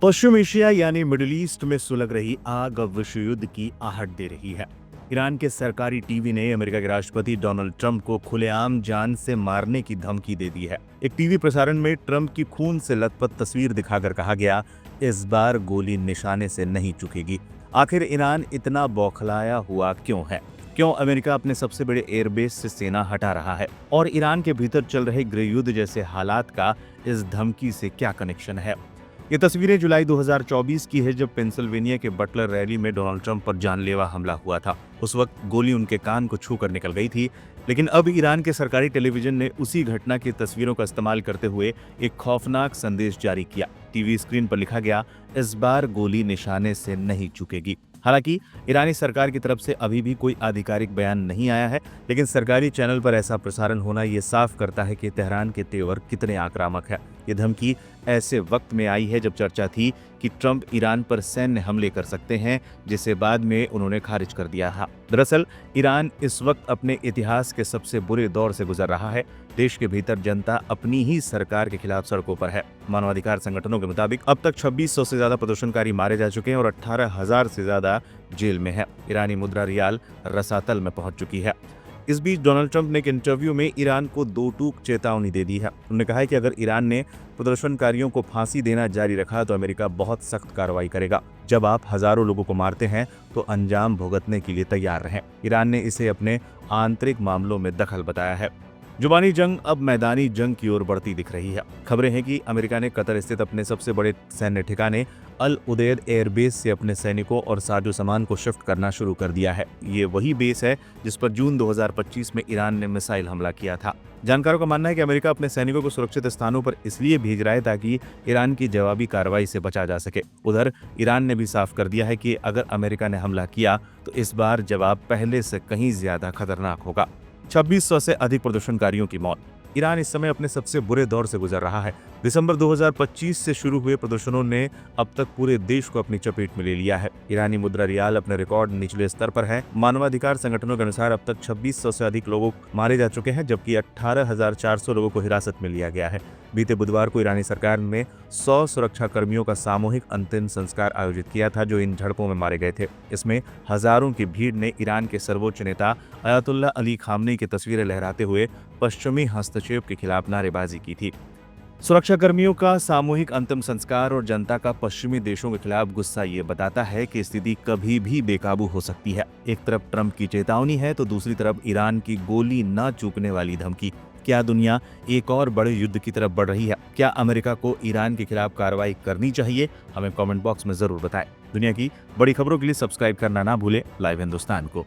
पश्चिम Asia यानी middle east में सुलग रही आग अब विश्व युद्ध की आहट दे रही है। ईरान के सरकारी टीवी ने अमेरिका के राष्ट्रपति डोनाल्ड ट्रंप को खुलेआम जान से मारने की धमकी दे दी है। एक टीवी प्रसारण में ट्रंप की खून से लथपथ तस्वीर दिखाकर कहा गया, इस बार गोली निशाने से नहीं चुकेगी। आखिर ईरान इतना बौखलाया हुआ क्यों है? क्यों अमेरिका अपने सबसे बड़े एयरबेस से सेना हटा रहा है? और ईरान के भीतर चल रहे गृह युद्ध जैसे हालात का इस धमकी से क्या कनेक्शन है? ये तस्वीरें जुलाई 2024 की है, जब पेंसिल्वेनिया के बटलर रैली में डोनाल्ड ट्रंप पर जानलेवा हमला हुआ था। उस वक्त गोली उनके कान को छू कर निकल गई थी। लेकिन अब ईरान के सरकारी टेलीविजन ने उसी घटना की तस्वीरों का इस्तेमाल करते हुए एक खौफनाक संदेश जारी किया। टीवी स्क्रीन पर लिखा गया, इस बार गोली निशाने से नहीं चुकेगी। हालांकि ईरानी सरकार की तरफ से अभी भी कोई आधिकारिक बयान नहीं आया है, लेकिन सरकारी चैनल पर ऐसा प्रसारण होना ये साफ करता है कि तेहरान के तेवर कितने आक्रामक है। ये धमकी ऐसे वक्त में आई है जब चर्चा थी कि ट्रंप ईरान पर सैन्य हमले कर सकते हैं, जिसे बाद में उन्होंने खारिज कर दिया है। दरअसल ईरान इस वक्त अपने इतिहास के सबसे बुरे दौर से गुजर रहा है। देश के भीतर जनता अपनी ही सरकार के खिलाफ सड़कों पर है। मानवाधिकार संगठनों के मुताबिक अब तक 2600 से ज्यादा प्रदर्शनकारी मारे जा चुके हैं और 18,000 से ज्यादा जेल में है। ईरानी मुद्रा रियाल रसातल में पहुंच चुकी है। इस बीच डोनाल्ड ट्रंप ने एक इंटरव्यू में ईरान को दो टूक चेतावनी दे दी है। उन्होंने कहा है कि अगर ईरान ने प्रदर्शनकारियों को फांसी देना जारी रखा तो अमेरिका बहुत सख्त कार्रवाई करेगा। जब आप हजारों लोगों को मारते हैं तो अंजाम भुगतने के लिए तैयार रहें। ईरान ने इसे अपने आंतरिक मामलों में दखल बताया है। जुबानी जंग अब मैदानी जंग की ओर बढ़ती दिख रही है। खबरें हैं कि अमेरिका ने कतर स्थित अपने सबसे बड़े सैन्य ठिकाने अल उदैद एयरबेस से अपने सैनिकों और साजो सामान को शिफ्ट करना शुरू कर दिया है। ये वही बेस है जिस पर जून 2025 में ईरान ने मिसाइल हमला किया था। जानकारों का मानना है कि अमेरिका अपने सैनिकों को सुरक्षित स्थानों पर इसलिए भेज रहा है ताकि ईरान की जवाबी कार्रवाई से बचा जा सके। उधर ईरान ने भी साफ कर दिया है कि अगर अमेरिका ने हमला किया तो इस बार जवाब पहले से कहीं ज्यादा खतरनाक होगा। 2600 से अधिक प्रदर्शनकारियों की मौत। ईरान इस समय अपने सबसे बुरे दौर से गुजर रहा है। दिसंबर 2025 से शुरू हुए प्रदर्शनों ने अब तक पूरे देश को अपनी चपेट में ले लिया है। ईरानी मुद्रा रियाल अपने रिकॉर्ड निचले स्तर पर है। मानवाधिकार संगठनों के अनुसार अब तक 2600 से अधिक लोग मारे जा चुके हैं, जबकि 18,400 लोगों को हिरासत में लिया गया है। बीते बुधवार को ईरानी सरकार ने 100 सुरक्षा कर्मियों का सामूहिक अंतिम संस्कार आयोजित किया था, जो इन झड़पों में मारे गए थे। इसमें हजारों की भीड़ ने ईरान के सर्वोच्च नेता अयातुल्ला अली खामनेई की तस्वीरें लहराते हुए पश्चिमी हस्तक्षेप के खिलाफ नारेबाजी की थी। सुरक्षा कर्मियों का सामूहिक अंतिम संस्कार और जनता का पश्चिमी देशों के खिलाफ गुस्सा ये बताता है कि स्थिति कभी भी बेकाबू हो सकती है। एक तरफ ट्रंप की चेतावनी है तो दूसरी तरफ ईरान की गोली न चूकने वाली धमकी। क्या दुनिया एक और बड़े युद्ध की तरफ बढ़ रही है? क्या अमेरिका को ईरान के खिलाफ कार्रवाई करनी चाहिए? हमें कमेंट बॉक्स में जरूर बताएं। दुनिया की बड़ी खबरों के लिए सब्सक्राइब करना ना भूलें लाइव हिंदुस्तान को।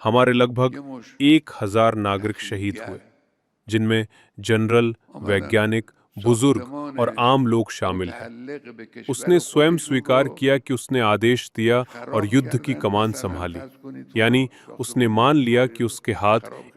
हमारे लगभग 1,000 नागरिक शहीद हुए, जिनमें जनरल, वैज्ञानिक, बुजुर्ग और आम लोग शामिल हैं। उसने स्वयं स्वीकार किया कि उसने आदेश दिया और युद्ध की कमान संभाली, यानी उसने मान लिया कि उसके हाथ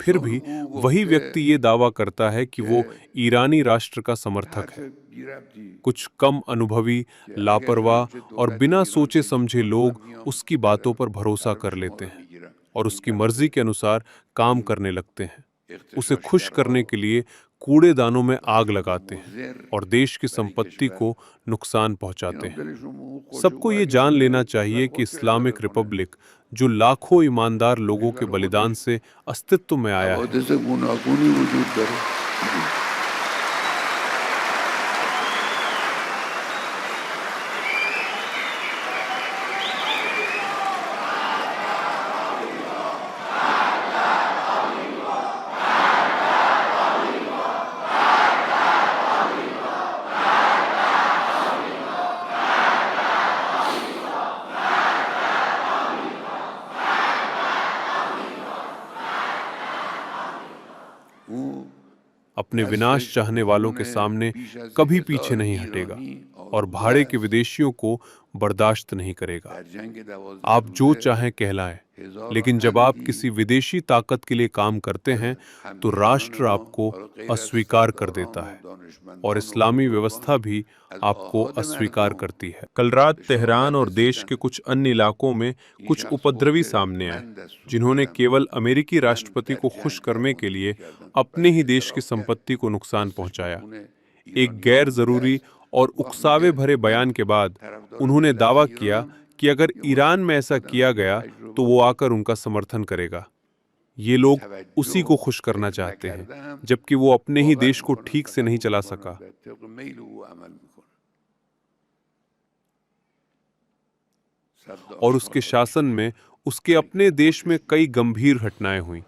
फिर भी वही व्यक्ति ये दावा करता है कि वो ईरानी राष्ट्र का समर्थक है। कुछ कम अनुभवी, लापरवाह और बिना सोचे समझे लोग उसकी बातों पर भरोसा कर लेते हैं और उसकी मर्जी के अनुसार काम करने लगते हैं। उसे खुश करने के लिए कूड़ेदानों में आग लगाते हैं और देश की संपत्ति को नुकसान पहुंचाते हैं। सबको ये जान लेना चाहिए कि इस्लामिक रिपब्लिक, जो लाखों ईमानदार लोगों के बलिदान से अस्तित्व में आया है, अपने विनाश चाहने वालों के सामने कभी पीछे नहीं हटेगा और भाड़े के विदेशियों को बर्दाश्त नहीं करेगा। आप जो चाहें कहलाएं, लेकिन जब आप किसी विदेशी ताकत के लिए काम करते हैं तो राष्ट्र आपको अस्वीकार कर देता है और इस्लामी व्यवस्था भी आपको अस्वीकार करती है। कल रात तेहरान और देश के कुछ अन्य इलाकों में कुछ उपद्रवी सामने आए, जिन्होंने केवल अमेरिकी राष्ट्रपति को खुश करने के लिए अपने ही देश की संपत्ति को नुकसान पहुंचाया। एक गैर जरूरी और उकसावे भरे बयान के बाद उन्होंने दावा किया कि अगर ईरान में ऐसा किया गया तो वो आकर उनका समर्थन करेगा। ये लोग उसी को खुश करना चाहते हैं, जबकि वो अपने ही देश को ठीक से नहीं चला सका। और उसके शासन में उसके अपने देश में कई गंभीर घटनाएं हुई।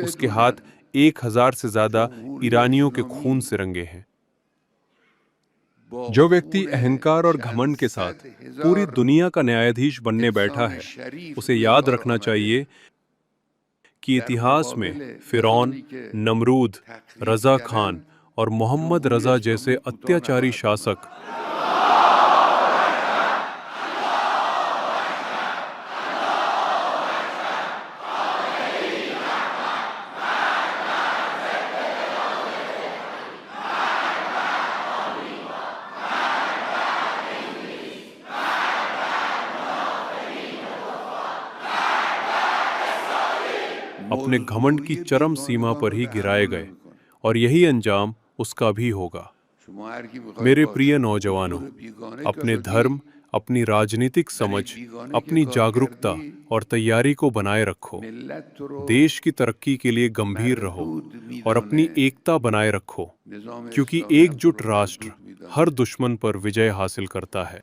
उसके हाथ 1000 से ज्यादा ईरानियों के खून से रंगे हैं। जो व्यक्ति अहंकार और घमंड के साथ पूरी दुनिया का न्यायाधीश बनने बैठा है, उसे याद रखना चाहिए कि इतिहास में फिरौन, नमरूद, रजा खान और मोहम्मद रजा जैसे अत्याचारी शासक अपने घमंड की चरम सीमा पर ही गिराए गए और यही अंजाम उसका भी होगा। मेरे प्रिय नौजवानों, अपने धर्म, अपनी राजनीतिक समझ, अपनी जागरूकता और तैयारी को बनाए रखो। देश की तरक्की के लिए गंभीर रहो और अपनी एकता बनाए रखो, क्योंकि एकजुट राष्ट्र हर दुश्मन पर विजय हासिल करता है।